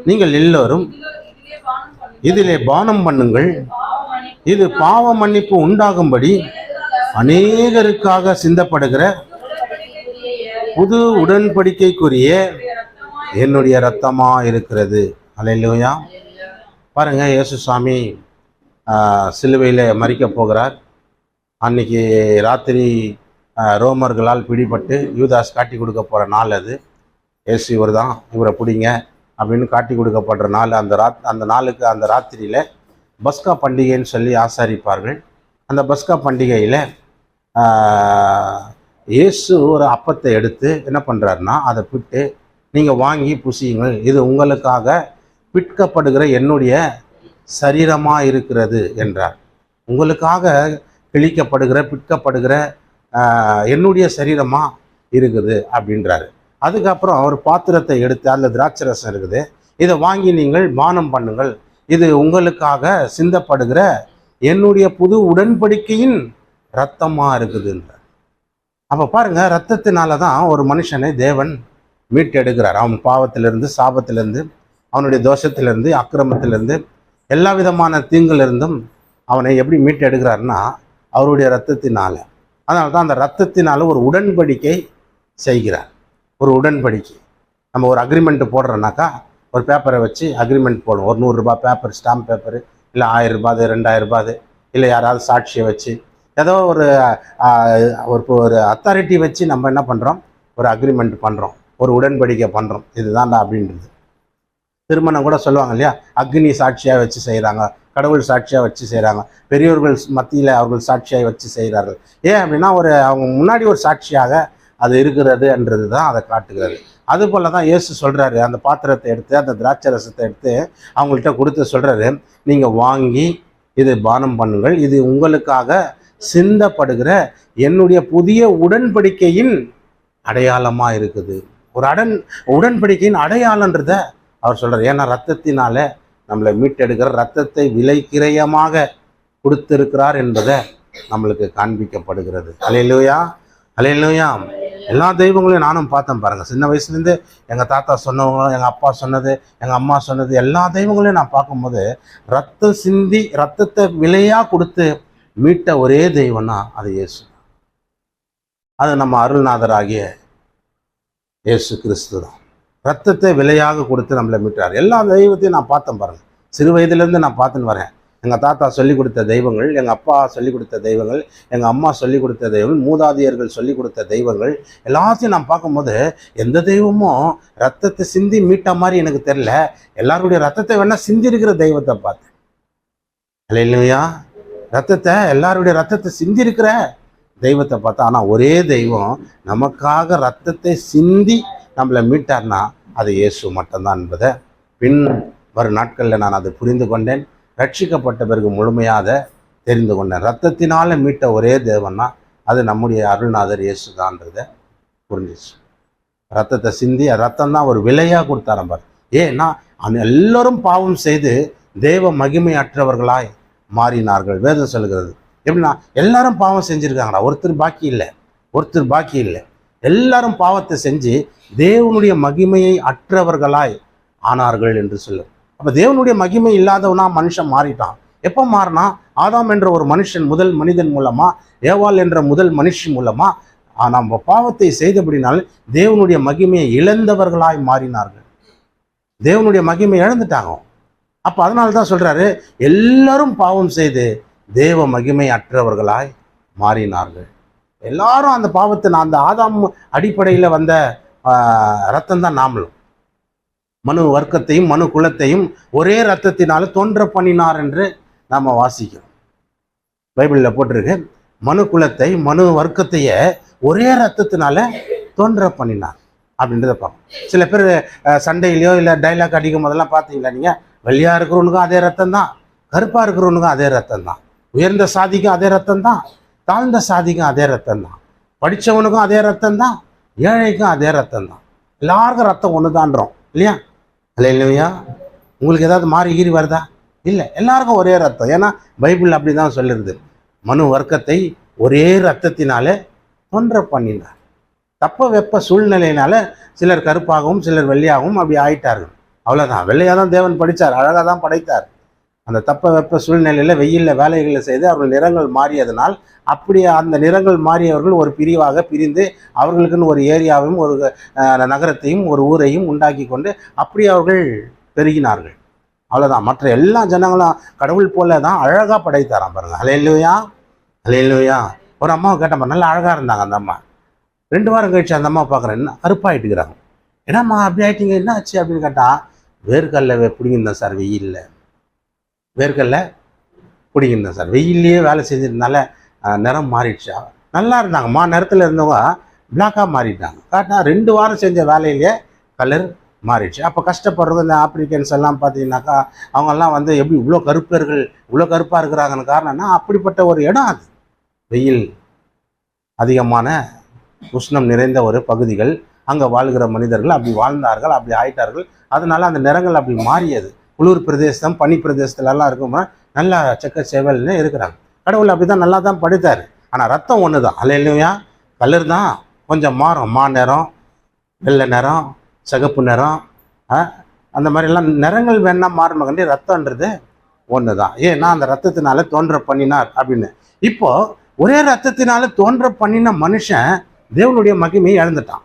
நீங்கள் எல்லோரும் இதிலே பானம் பண்ணுங்கள். இது பாவ மன்னிப்பு உண்டாகும்படி அநேகருக்காக சிந்தப்படுகிற புது உடன்படிக்கைக்குரிய என்னுடைய இரத்தமா இருக்கிறது. அல்லேலூயா. பாருங்க, இயேசு சாமி சிலுவையில் மரிக்க போகிறார். அன்னைக்கு ராத்திரி ரோமர்களால் பிடிபட்டு யூதாஸ் காட்டி கொடுக்க போகிற நாள் அது. இயேசு இவர் தான், இவரை பிடிங்க அப்படின்னு காட்டி கொடுக்கப்படுற நாள். அந்த நாளுக்கு அந்த ராத்திரியில் பஸ்கா பண்டிகைன்னு சொல்லி ஆசாரிப்பார்கள். அந்த பஸ்கா பண்டிகையில் இயேசு ஒரு அப்பத்தை எடுத்து என்ன பண்ணுறாருன்னா, அதை பிட்டு நீங்கள் வாங்கி புசியுங்கள், இது உங்களுக்காக பிற்கப்படுகிற என்னுடைய சரீரமாக இருக்கிறது என்றார். உங்களுக்காக கிழிக்கப்படுகிற பிற்கப்படுகிற என்னுடைய சரீரமாக இருக்குது அப்படின்றாரு. அதுக்கப்புறம் ஒரு பாத்திரத்தை எடுத்து அதில் திராட்சை ரசம் இருக்குது, இதை வாங்கி நீங்கள் பானம் பண்ணுங்கள், இது உங்களுக்காக சிந்தப்படுகிற என்னுடைய புது உடன்படிக்கையின் இரத்தமாக இருக்குதுன்றார். அப்போ பாருங்க, இரத்தத்தினால தான் ஒரு மனுஷனை தேவன் மீட்டெடுக்கிறார். அவன் பாவத்திலிருந்து, சாபத்திலிருந்து, அவனுடைய தோஷத்திலிருந்து, அக்கிரமத்திலிருந்து, எல்லா விதமான தீங்கிலிருந்தும் அவனை எப்படி மீட்டெடுக்கிறார்னா அவருடைய இரத்தத்தினால. அதனால தான் அந்த இரத்தத்தினால ஒரு உடன்படிக்கை செய்கிறார். ஒரு உடன்படிக்கை, நம்ம ஒரு அக்ரிமெண்ட்டு போடுறோன்னாக்கா ஒரு பேப்பரை வச்சு அக்ரிமெண்ட் போடுவோம். ஒரு 100 ரூபாய் பேப்பர், ஸ்டாம்ப் பேப்பரு, இல்லை 1000 ரூபாய், 2000 ரூபாய், இல்லை யாராவது சாட்சியை வச்சு ஏதோ ஒரு அத்தாரிட்டி வச்சு நம்ம என்ன பண்ணுறோம், ஒரு அக்ரிமெண்ட் பண்ணுறோம், ஒரு உடன்படிக்கை பண்ணுறோம். இதுதான்டா அப்படின்றது. திருமணம் கூட சொல்லுவாங்க இல்லையா, அக்னி சாட்சியாக வச்சு செய்கிறாங்க, கடவுள் சாட்சியாக வச்சு செய்கிறாங்க, பெரியோர்கள் மத்தியில் அவர்கள் சாட்சியாக வச்சு செய்கிறார்கள். ஏன் அப்படின்னா அவங்க முன்னாடி ஒரு சாட்சியாக அது இருக்கிறதுன்றது தான் அதை காட்டுகிறது. அதுபோல் தான் இயேசு சொல்கிறாரு, அந்த பாத்திரத்தை எடுத்து அந்த திராட்சை ரசத்தை எடுத்து அவங்கள்ட்ட கொடுத்து சொல்கிறாரு, நீங்கள் வாங்கி இது பானம் பண்ணுங்கள், இது உங்களுக்காக சிந்தப்படுகிற என்னுடைய புதிய உடன்படிக்கையின் அடையாளமாக இருக்குது. ஒரு உடன்படிக்கையின் அடையாளன்றத அவர் சொல்கிறார். ஏன்னா ரத்தத்தினால நம்மளை மீட்டெடுக்கிற, ரத்தத்தை விலைக்கிரயமாக கொடுத்திருக்கிறார் என்பதை நம்மளுக்கு காண்பிக்கப்படுகிறது. அல்லேலூயா, அல்லேலூயா. எல்லா தெய்வங்களையும் நானும் பார்த்தேன் பாருங்கள். சின்ன வயசுலேருந்து எங்கள் தாத்தா சொன்னவங்களும், எங்கள் அப்பா சொன்னது, எங்கள் அம்மா சொன்னது, எல்லா தெய்வங்களையும் நான் பார்க்கும்போது ரத்தம் சிந்தி ரத்தத்தை விலையாக கொடுத்து மீட்ட ஒரே தெய்வம்னா அது இயேசு. அது நம்ம அருள்நாதராகிய இயேசு கிறிஸ்து தான். ரத்தத்தை விலையாக கொடுத்து நம்மளை மீட்டார். எல்லா தெய்வத்தையும் நான் பார்த்தேன் பாருங்கள். சிறு வயதுலேருந்து நான் பார்த்துன்னு வரேன். எங்கள் தாத்தா சொல்லிக் கொடுத்த தெய்வங்கள், எங்கள் அப்பா சொல்லிக் கொடுத்த தெய்வங்கள், எங்கள் அம்மா சொல்லிக் கொடுத்த தெய்வங்கள், மூதாதையர்கள் சொல்லிக் கொடுத்த தெய்வங்கள் எல்லாத்தையும் நான் பார்க்கும்போது எந்த தெய்வமும் ரத்தத்தை சிந்தி மீட்ட மாதிரி எனக்கு தெரியல. எல்லாருடைய ரத்தத்தை வேணால் சிந்தி இருக்கிற தெய்வத்தை பார்த்தேன். அல்லேலூயா. ரத்தத்தை, எல்லாருடைய ரத்தத்தை சிந்தி இருக்கிற தெய்வத்தை பார்த்தா. ஆனால் ஒரே தெய்வம் நமக்காக ரத்தத்தை சிந்தி நம்மளை மீட்டார்னா அது இயேசு மட்டும்தான் என்பதை பின் வரும் நாட்களில் நான் அதை புரிந்து கொண்டேன். ரட்சிக்கப்பட்ட பிறகு முழுமையாக தெரிந்து கொண்டேன். ரத்தத்தினால மீட்ட ஒரே தேவன்னா அது நம்முடைய அருள்நாதர் இயேசு தான்றதை புரிஞ்சிச்சு. ரத்தத்தை சிந்தி ரத்தம் தான் ஒரு விலையாக கொடுத்தாரம்பார். ஏன்னா எல்லோரும் பாவம் செய்து தேவ மகிமை அற்றவர்களாய் மாறினார்கள். வேதம் சொல்கிறது எப்படின்னா, எல்லாரும் பாவம் செஞ்சுருக்காங்கடா, ஒருத்தர் பாக்கி இல்லை. எல்லாரும் பாவத்தை செஞ்சு தேவனுடைய மகிமையை அற்றவர்களாய் ஆனார்கள் என்று சொல்லும். அப்போ தேவனுடைய மகிமை இல்லாதவனா மனுஷன் மாறிட்டான். எப்போ மாறினா, ஆதாம் என்ற ஒரு மனுஷன் முதல் மனிதன் மூலமா, ஏவாள் என்ற முதல் மனுஷி மூலமா நம்ம பாவத்தை செய்தபடினால் தேவனுடைய மகிமையை இழந்தவர்களாய் மாறினார்கள். தேவனுடைய மகிமை இழந்துட்டாங்க. அப்போ அதனால தான் சொல்றாரு, எல்லாரும் பாவம் செய்து தேவ மகிமை அற்றவர்களாய் மாறினார்கள். எல்லாரும் அந்த பாவத்தை, அந்த ஆதாம் அடிப்படையில் வந்த ரத்தம் தான் நாமளும். மனு வர்க்கத்தையும் மனு குலத்தையும் ஒரே ரத்தத்தினால தோன்ற பண்ணினார் என்று நாம் வாசிக்கிறோம். பைபிளில் போட்டிருக்கு, மனு குலத்தை மனு வர்க்கத்தையே ஒரே ரத்தத்தினால தோன்ற பண்ணினார் அப்படின்றத பார்ப்போம். சில பேர் சண்டையிலையோ இல்லை டைலாக் அடிக்கும் போதெல்லாம் பார்த்தீங்களா, நீங்கள் வெள்ளையாக இருக்கிறவனுக்கும் அதே ரத்தம் தான், கருப்பாக இருக்கிறவனுக்கும் அதே ரத்தம் தான், உயர்ந்த சாதிக்கும் அதே ரத்தம் தான், தாழ்ந்த சாதிக்கும் அதே ரத்தம் தான், படித்தவனுக்கும் அதே ரத்தம் தான், ஏழைக்கும் அதே ரத்தம் தான். எல்லாருக்கும் ரத்தம் ஒன்று தான்றோம் இல்லையா? இல்லையா? உங்களுக்கு ஏதாவது மாறி கீறி வருதா? இல்லை, எல்லாருக்கும் ஒரே ரத்தம். ஏன்னா பைபிள் அப்படி தான் சொல்லிடுது, மனு வர்க்கத்தை ஒரே ரத்தத்தினாலே தோன்ற பண்ணினார். தப்ப வெப்ப சூழ்நிலையினால சிலர் கருப்பாகவும் சிலர் வெள்ளையாகவும் அப்படி ஆயிட்டார்கள். அவ்வளோதான். வெள்ளையாக தான் தேவன் படித்தார், அழகாக தான் படைத்தார். அந்த தப்ப வெப்ப சூழ்நிலையில் வெயிலில் வேலைகளை செய்து அவர்கள் நிறங்கள் மாறியதனால் அப்படியே அந்த நிறங்கள் மாறியவர்கள் ஒரு பிரிவாக பிரிந்து அவர்களுக்குன்னு ஒரு ஏரியாவையும் ஒரு நகரத்தையும் ஒரு ஊரையும் உண்டாக்கி கொண்டு அப்படி அவர்கள் பெருகினார்கள். அவ்வளோதான். மற்ற எல்லா ஜனங்களும் கடவுள் போல தான் அழகாக படைத்தாராம் பாருங்கள். அல்லேலூயா, அல்லேலூயா. ஒரு அம்மாவை கேட்டம்மா, நல்லா அழகாக இருந்தாங்க அந்த அம்மா. 2 வாரம் கழிச்சு அந்த அம்மா பார்க்குறேன், என்ன கருப்பாயிட்டுக்கிறாங்க. என்னம்மா அப்படி ஆயிட்டீங்க, என்ன ஆச்சு அப்படின்னு கேட்டால், வேர்க்கல்ல பிடிங்கிருந்தேன் சார், வெயிலில் வேர்க்கல்ல பிடிங்கிருந்தேன் சார், வெயிலே வேலை செஞ்சதுனால நிறம் மாறிடுச்சா. நல்லா இருந்தாங்கம்மா, நிறத்தில் இருந்தவங்க பிளாக்காக மாறிட்டாங்க. காட்டினா 2 வாரம் செஞ்ச வேலையிலேயே கலர் மாறிடுச்சு. அப்போ கஷ்டப்படுறது இந்த ஆப்பிரிக்கன்ஸ் எல்லாம் பார்த்தீங்கன்னாக்கா அவங்கெல்லாம் வந்து எப்படி இவ்வளோ கருப்பாக இருக்கிறாங்கன்னு காரணம்னா அப்படிப்பட்ட ஒரு இடம் அது. வெயில் அதிகமான உஷ்ணம் நிறைந்த ஒரு பகுதிகள், அங்கே வாழ்கிற மனிதர்கள் அப்படி வாழ்ந்தார்கள், அப்படி ஆயிட்டார்கள். அதனால அந்த நிறங்கள் அப்படி மாறியது. குளிர் பிரதேசம் பனி பிரதேசத்துலலாம் இருக்கும்போது நல்லா செக்க சேவல்னு இருக்கிறாங்க. கடவுள் அப்படி தான் நல்லா தான் படைத்தார். ஆனால் ரத்தம் ஒன்று தான். அல்லேலூயா. கலர் தான் கொஞ்சம் மாறும், நிறம், வெள்ளை நிறம், சிகப்பு நிறம், அந்த மாதிரிலாம் நிறங்கள் வேணா மாறணும் கண்டி, ரத்தம்ன்றது ஒன்று தான். ஏன்னா அந்த ரத்தத்தினால தோன்ற பண்ணினார் அப்படின்னு. இப்போ ஒரே ரத்தத்தினால தோன்ற பண்ணின மனுஷன் தேவனுடைய மகிமையை இழந்துட்டான்.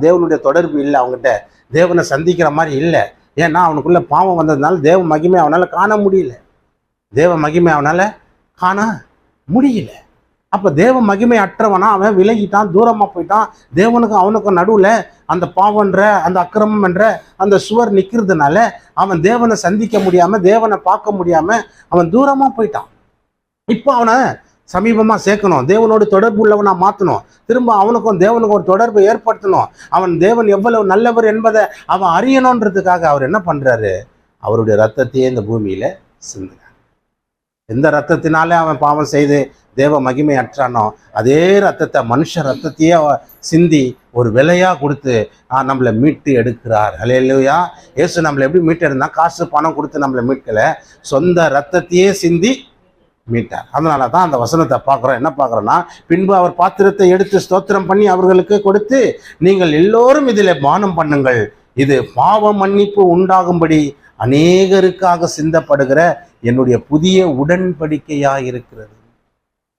தேவனுடைய தொடர்பு இல்லை அவங்ககிட்ட. தேவனை சந்திக்கிற மாதிரி இல்லை. ஏன்னா அவனுக்குள்ள பாவம் வந்ததுனால தேவ மகிமை அவனால் காண முடியல. அப்போ தேவ மகிமை அற்றவனா அவன் விலகிட்டான், தூரமாக போயிட்டான். தேவனுக்கும் அவனுக்கும் நடுவில் அந்த பாவன்ற அந்த அக்கிரமம் என்ற அந்த சுவர் நிற்கிறதுனால அவன் தேவனை சந்திக்க முடியாமல், தேவனை பார்க்க முடியாமல் அவன் தூரமாக போயிட்டான். இப்போ அவனை சமீபமாக சேர்க்கணும், தேவனோடு தொடர்பு உள்ளவனா மாற்றணும், திரும்ப அவனுக்கும் தேவனுக்கும் ஒரு தொடர்பை ஏற்படுத்தணும். அவன் தேவன் எவ்வளவு நல்லவர் என்பதை அவன் அறியணுன்றதுக்காக அவர் என்ன பண்ணுறாரு, அவருடைய ரத்தத்தையே இந்த பூமியில் சிந்துறார். எந்த ரத்தத்தினாலே அவன் பாவம் செய்து தேவ மகிமை அற்றானோ அதே ரத்தத்தை, மனுஷ ரத்தத்தையே சிந்தி ஒரு விலையாக கொடுத்து நம்மளை மீட்டு எடுக்கிறார். அல்லேலூயா. இயேசு நம்மளை எப்படி மீட்டு எடுத்தா, காசு பணம் கொடுத்து நம்மளை மீட்கலை, சொந்த ரத்தத்தையே சிந்தி மீட்டார். அதனால தான் அந்த வசனத்தை பார்க்குறோம். என்ன பார்க்குறோன்னா, பின்பு அவர் பாத்திரத்தை எடுத்து ஸ்தோத்திரம் பண்ணி அவர்களுக்கு கொடுத்து, நீங்கள் எல்லோரும் இதில் பானம் பண்ணுங்கள், இது பாவ மன்னிப்பு உண்டாகும்படி அநேகருக்காக சிந்தப்படுகிற என்னுடைய புதிய உடன்படிக்கையாக இருக்கிறது.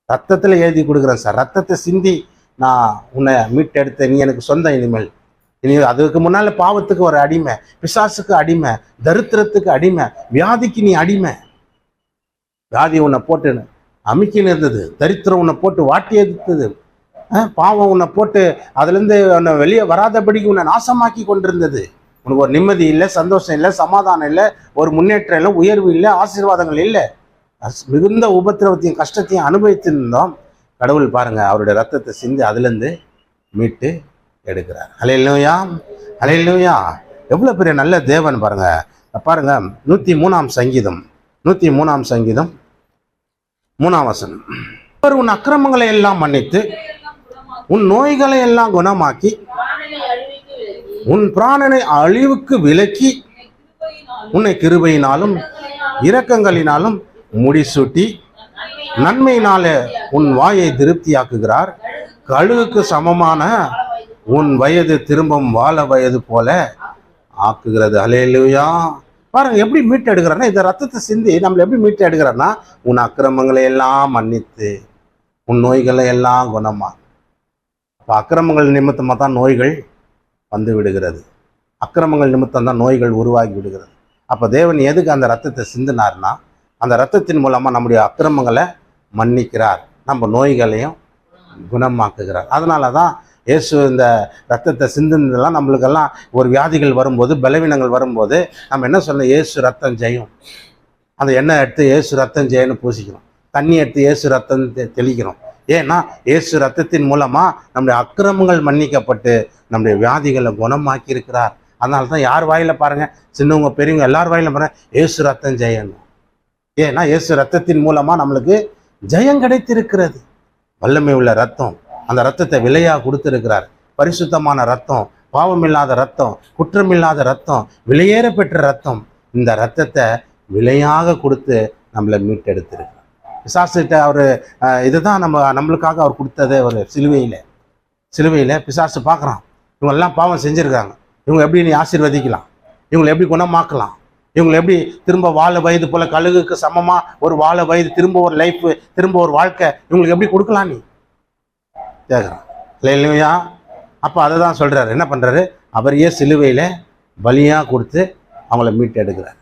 ரத்தத்தில் எழுதி கொடுக்குறேன் சார், ரத்தத்தை சிந்தி நான் உன்னை மீட்டெடுத்த, நீ எனக்கு சொந்தம். இனி அதுக்கு முன்னால் பாவத்துக்கு ஒரு அடிமை, பிசாசுக்கு அடிமை, தரித்திரத்துக்கு அடிமை, வியாதிக்கு நீ அடிமை. வியாதி உன்னை போட்டு அமுக்கின்னு இருந்தது, தரித்திரம் உன்னை போட்டு வாட்டி எடுத்தது, பாவம் உன்னை போட்டு அதுலேருந்து உன்னை வெளியே வராதபடிக்கு உன்னை நாசமாக்கி கொண்டிருந்தது. உனக்கு ஒரு நிம்மதி இல்லை, சந்தோஷம் இல்லை, சமாதானம் இல்லை, ஒரு முன்னேற்றம் இல்லை, உயர்வு இல்லை, ஆசீர்வாதங்கள் இல்லை, மிகுந்த உபத்திரவத்தையும் கஷ்டத்தையும் அனுபவித்திருந்தோம். கடவுள் பாருங்க அவருடைய ரத்தத்தை சிந்தி அதுலேருந்து மீட்டு எடுக்கிறார். அல்லேலூயா, அல்லேலூயா. எவ்வளோ பெரிய நல்ல தேவன் பாருங்க. பாருங்க 103ஆம் சங்கீதம் 103ஆம் சங்கீதம் 3ஆம் வசனம். அவர் உன் அக்கிரமங்களை எல்லாம் மன்னித்து உன் நோய்களை எல்லாம் குணமாக்கி உன் பிராணனை அழிவுக்கு விலக்கி உன்னை கிருபையினாலும் இரக்கங்களினாலும் முடிசூட்டி நன்மையினால உன் வாயை திருப்தியாக்குகிறார். கழுகுக்கு சமமான உன் வயது திரும்பவும் வாழ வயது போல ஆக்குகிறது. அல்லேலூயா. பாருங்க எப்படி மீட்டு எடுக்கிறான்னா, இந்த ரத்தத்தை சிந்தி நம்மளை எப்படி மீட்டு எடுக்கிறான்னா, உன் அக்கிரமங்களை எல்லாம் மன்னித்து உன் நோய்களை எல்லாம் குணமா. அப்போ அக்கிரமங்கள் நிமித்தமாக தான் நோய்கள் வந்து விடுகிறது, அக்கிரமங்கள் நிமித்தம் தான் நோய்கள் உருவாகி விடுகிறது. அப்போ தேவன் எதுக்கு அந்த ரத்தத்தை சிந்தினார்னா, அந்த ரத்தத்தின் மூலமாக நம்முடைய அக்கிரமங்களை மன்னிக்கிறார், நம்ம நோய்களையும் குணமாக்குகிறார். அதனால தான் இயேசு இந்த ரத்தத்தை சிந்தினதெல்லாம் நம்மளுக்கெல்லாம் ஒரு வியாதிகள் வரும்போது, பலவீனங்கள் வரும்போது நம்ம என்ன சொல்லணும், இயேசு ரத்தம் ஜெயம். அந்த எண்ணெய் எடுத்து இயேசு ரத்தம் ஜெயன்னு பூசிக்கிறோம், தண்ணி எடுத்து இயேசு ரத்தம் தெளிக்கிறோம். ஏன்னா இயேசு ரத்தத்தின் மூலமாக நம்முடைய அக்கிரமங்கள் மன்னிக்கப்பட்டு நம்முடைய வியாதிகளை குணமாக்கி இருக்கிறார். அதனால தான் யார் வாயில் பாருங்கள், சின்னவங்க பெரியவங்க எல்லார் வாயிலும் பாருங்கள், இயேசு ரத்தம் ஜெயணும். ஏன்னா இயேசு ரத்தத்தின் மூலமாக நம்மளுக்கு ஜெயம் கிடைத்திருக்கிறது. வல்லமை உள்ள ரத்தம், அந்த ரத்தத்தை விலையாக கொடுத்திருக்கிறார். பரிசுத்தமான ரத்தம், பாவமில்லாத ரத்தம், குற்றமில்லாத ரத்தம், விலையேற பெற்ற ரத்தம். இந்த ரத்தத்தை விலையாக கொடுத்து நம்மளை மீட்டெடுத்திருக்கிறார். பிசாசுகிட்ட அவர் இதுதான் நம்மளுக்காக அவர் கொடுத்தது. ஒரு சிலுவையில் பிசாசு பார்க்குறான், இவங்கெல்லாம் பாவம் செஞ்சுருக்காங்க, இவங்க எப்படி நீ ஆசீர்வதிக்கலாம், இவங்களை எப்படி குணமாக்கலாம், இவங்களை எப்படி திரும்ப வாழ வயது போல கழுகுக்கு சமமாக ஒரு வாழ வயது, திரும்ப ஒரு லைஃப், திரும்ப ஒரு வாழ்க்கை இவங்களுக்கு எப்படி கொடுக்கலாம் நீ கேட்குறான் இல்லையா? அப்போ அதை தான் சொல்கிறாரு, என்ன பண்ணுறாரு, அவரையே சிலுவையில் பலியாக கொடுத்து அவங்கள மீட்டு எடுக்கிறார்.